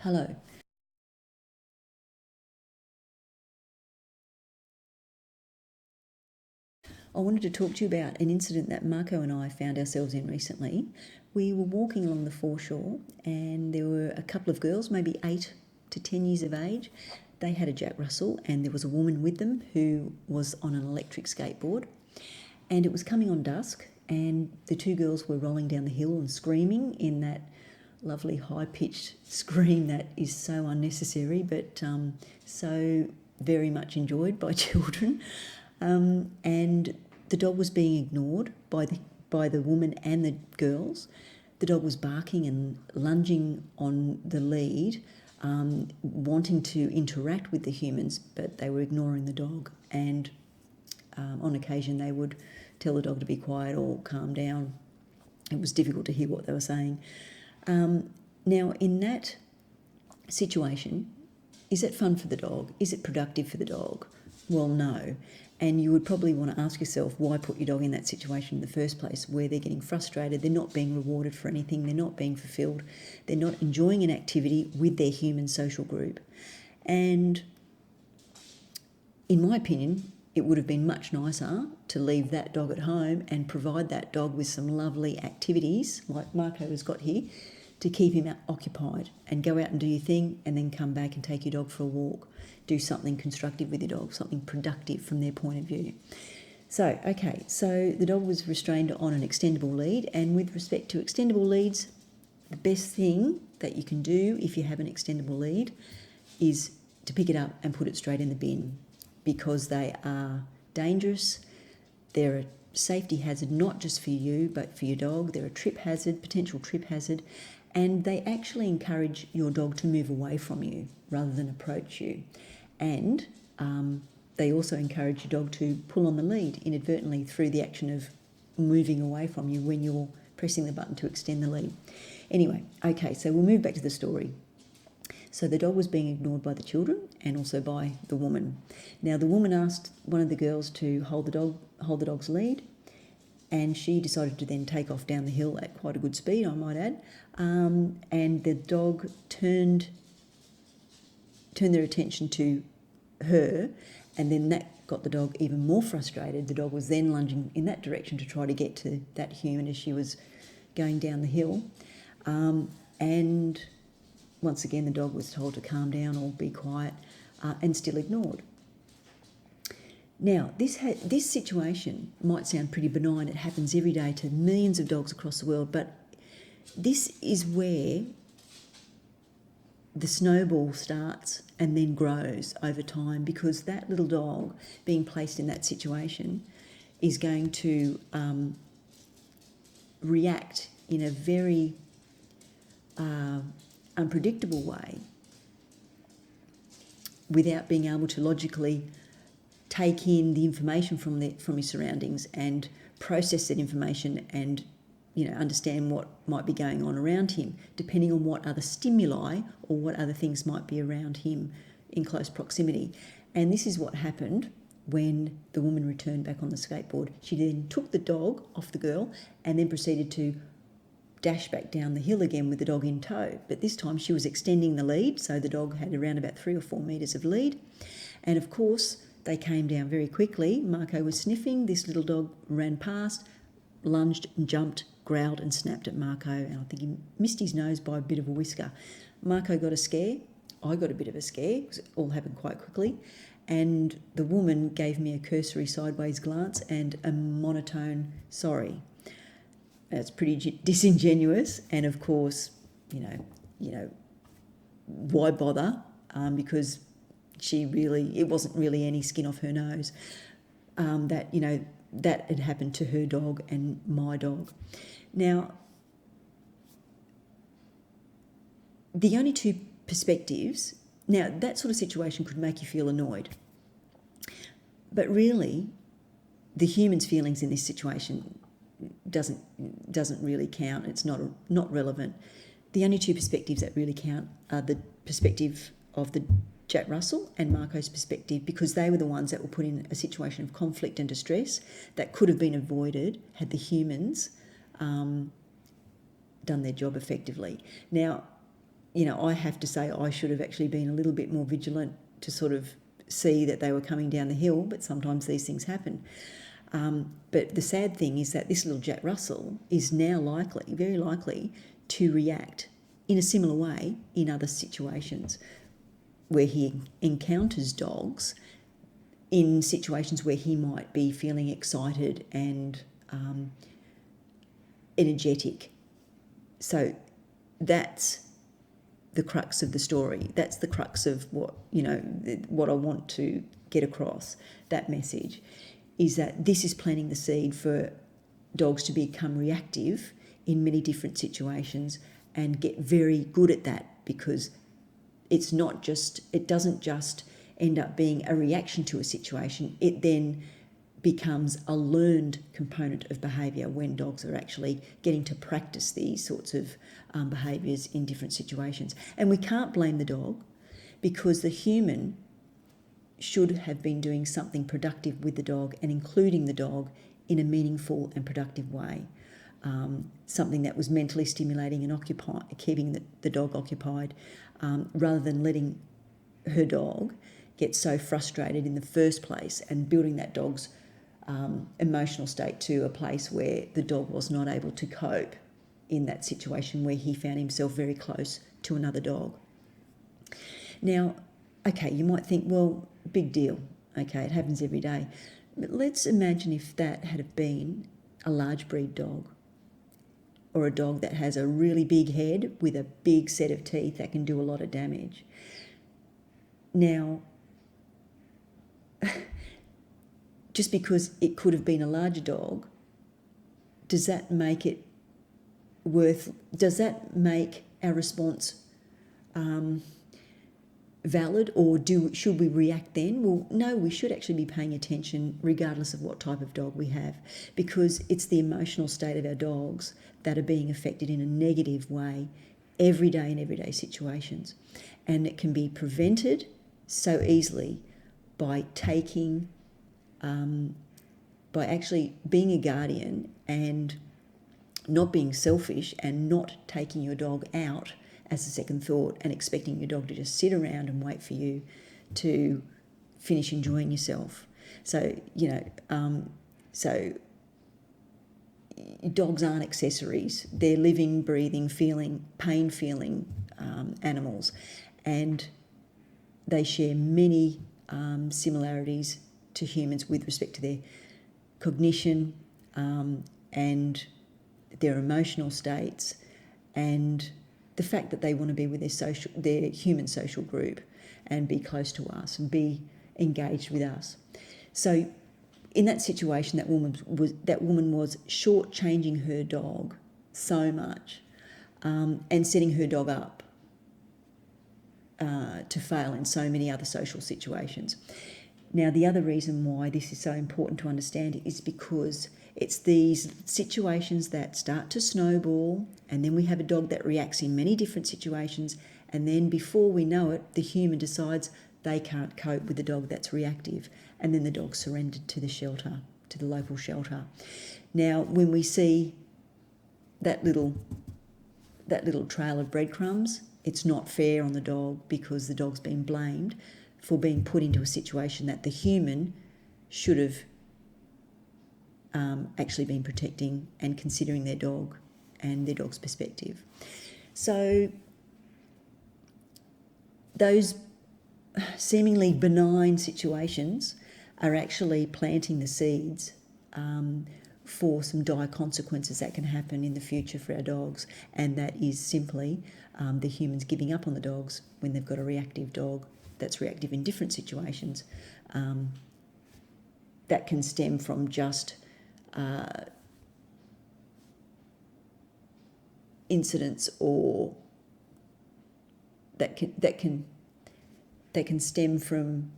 Hello. I wanted to talk to you about an incident that Marco and I found ourselves in recently. We were walking along the foreshore and there were a couple of girls, maybe 8 to 10 years of age. They had a Jack Russell and there was a woman with them who was on an electric skateboard. And it was coming on dusk and the two girls were rolling down the hill and screaming in that lovely high-pitched scream that is so unnecessary but so very much enjoyed by children. And the dog was being ignored by the woman and the girls. The dog was barking and lunging on the lead, wanting to interact with the humans, but they were ignoring the dog. And on occasion they would tell the dog to be quiet or calm down. It was difficult to hear what they were saying. Now, in that situation, is it fun for the dog? Is it productive for the dog? Well, no. And you would probably want to ask yourself, why put your dog in that situation in the first place, where they're getting frustrated, they're not being rewarded for anything, they're not being fulfilled, they're not enjoying an activity with their human social group. And in my opinion, it would have been much nicer to leave that dog at home and provide that dog with some lovely activities, like Marco has got here, to keep him occupied and go out and do your thing and then come back and take your dog for a walk. Do something constructive with your dog, something productive from their point of view. So the dog was restrained on an extendable lead, and with respect to extendable leads, the best thing that you can do if you have an extendable lead is to pick it up and put it straight in the bin, because they are dangerous. They're a safety hazard, not just for you, but for your dog. They're a trip hazard, potential trip hazard, and they actually encourage your dog to move away from you rather than approach you. And they also encourage your dog to pull on the lead inadvertently through the action of moving away from you when you're pressing the button to extend the lead. Anyway, so we'll move back to the story. So the dog was being ignored by the children and also by the woman. Now the woman asked one of the girls to hold the dog's lead, and she decided to then take off down the hill at quite a good speed, I might add. And the dog turned their attention to her, and then that got the dog even more frustrated. The dog was then lunging in that direction to try to get to that human as she was going down the hill. And once again, the dog was told to calm down or be quiet, and still ignored. Now, this situation might sound pretty benign. It happens every day to millions of dogs across the world, but this is where the snowball starts and then grows over time, because that little dog being placed in that situation is going to react in a very unpredictable way without being able to logically take in the information from his surroundings and process that information and understand what might be going on around him, depending on what other stimuli or what other things might be around him in close proximity. And this is what happened when the woman returned back on the skateboard. She then took the dog off the girl and then proceeded to dash back down the hill again with the dog in tow. But this time she was extending the lead, so the dog had around about 3 or 4 metres of lead. And of course, they came down very quickly. Marco was sniffing. This little dog ran past, lunged and jumped, growled and snapped at Marco, and I think he missed his nose by a bit of a whisker. Marco got a scare. I got a bit of a scare because it all happened quite quickly. And the woman gave me a cursory sideways glance and a monotone sorry. That's pretty disingenuous, and of course, why bother? Because it wasn't really any skin off her nose. That had happened to her dog and my dog. Now, the only two perspectives, now that sort of situation could make you feel annoyed, but really the human's feelings in this situation doesn't really count. It's not relevant. The only two perspectives that really count are the perspective of the Jack Russell and Marco's perspective, because they were the ones that were put in a situation of conflict and distress that could have been avoided had the humans done their job effectively. Now, I have to say I should have actually been a little bit more vigilant to sort of see that they were coming down the hill, but sometimes these things happen. But the sad thing is that this little Jack Russell is now very likely, to react in a similar way in other situations where he encounters dogs, in situations where he might be feeling excited and energetic. So that's the crux of the story. That's the crux of what I want to get across, that message, is that this is planting the seed for dogs to become reactive in many different situations and get very good at that, because it doesn't just end up being a reaction to a situation. It then becomes a learned component of behaviour when dogs are actually getting to practice these sorts of behaviours in different situations. And we can't blame the dog, because the human should have been doing something productive with the dog and including the dog in a meaningful and productive way. Something that was mentally stimulating and keeping the dog occupied, rather than letting her dog get so frustrated in the first place and building that dog's emotional state to a place where the dog was not able to cope in that situation where he found himself very close to another dog. Now, okay, you might think, well, big deal. Okay, it happens every day. But let's imagine if that had been a large breed dog, or a dog that has a really big head with a big set of teeth that can do a lot of damage. Now, just because it could have been a larger dog, does that make our response valid, or should we react then? Well, no, we should actually be paying attention regardless of what type of dog we have, because it's the emotional state of our dogs that are being affected in a negative way every day in everyday situations. And it can be prevented so easily by by actually being a guardian and not being selfish and not taking your dog out as a second thought and expecting your dog to just sit around and wait for you to finish enjoying yourself. So, dogs aren't accessories. They're living, breathing, pain-feeling animals, and they share many similarities to humans with respect to their cognition and their emotional states, and the fact that they want to be with their human social group and be close to us and be engaged with us. So in that situation, that woman was shortchanging her dog so much and setting her dog up to fail in so many other social situations. Now, the other reason why this is so important to understand is because it's these situations that start to snowball, and then we have a dog that reacts in many different situations, and then before we know it, the human decides they can't cope with the dog that's reactive, and then the dog's surrendered to the shelter, to the local shelter. Now, when we see that little trail of breadcrumbs, it's not fair on the dog, because the dog's been blamed for being put into a situation that the human should have actually been protecting and considering their dog and their dog's perspective. So those seemingly benign situations are actually planting the seeds for some dire consequences that can happen in the future for our dogs, and that is simply the humans giving up on the dogs when they've got a reactive dog that's reactive in different situations. That can stem from just incidents, or that can stem from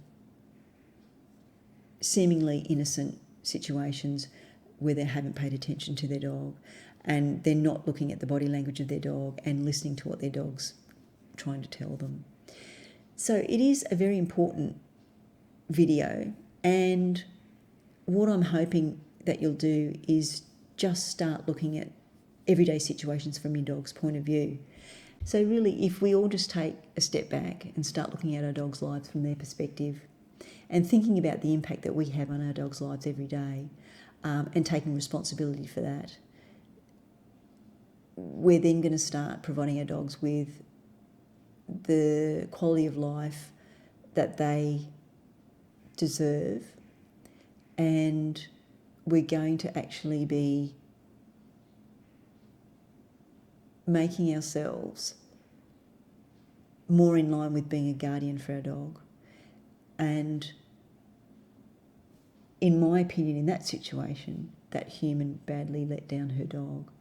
seemingly innocent situations where they haven't paid attention to their dog and they're not looking at the body language of their dog and listening to what their dog's trying to tell them. So it is a very important video, and what I'm hoping that you'll do is just start looking at everyday situations from your dog's point of view. So really, if we all just take a step back and start looking at our dogs' lives from their perspective and thinking about the impact that we have on our dogs' lives every day, and taking responsibility for that, we're then going to start providing our dogs with the quality of life that they deserve, and we're going to actually be making ourselves more in line with being a guardian for our dog. And in my opinion, in that situation, that human badly let down her dog,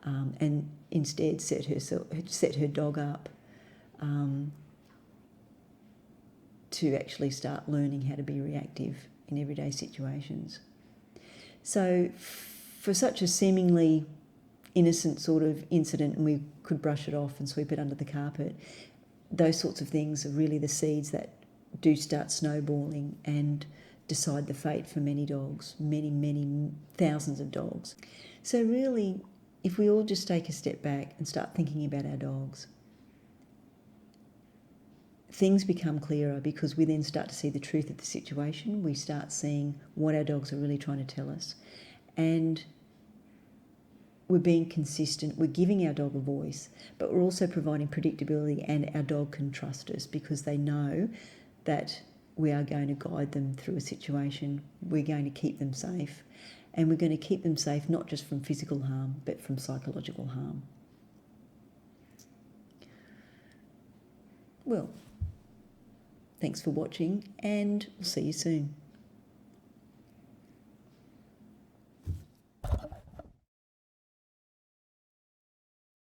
and instead set her dog up to actually start learning how to be reactive in everyday situations. So for such a seemingly innocent sort of incident, and we could brush it off and sweep it under the carpet, those sorts of things are really the seeds that do start snowballing and decide the fate for many dogs, many thousands of dogs. So really, if we all just take a step back and start thinking about our dogs, things become clearer, because we then start to see the truth of the situation. We start seeing what our dogs are really trying to tell us, and we're being consistent. We're giving our dog a voice, but we're also providing predictability, and our dog can trust us because they know that we are going to guide them through a situation. We're going to keep them safe, and we're going to keep them safe not just from physical harm, but from psychological harm. Well, thanks for watching, and we'll see you soon.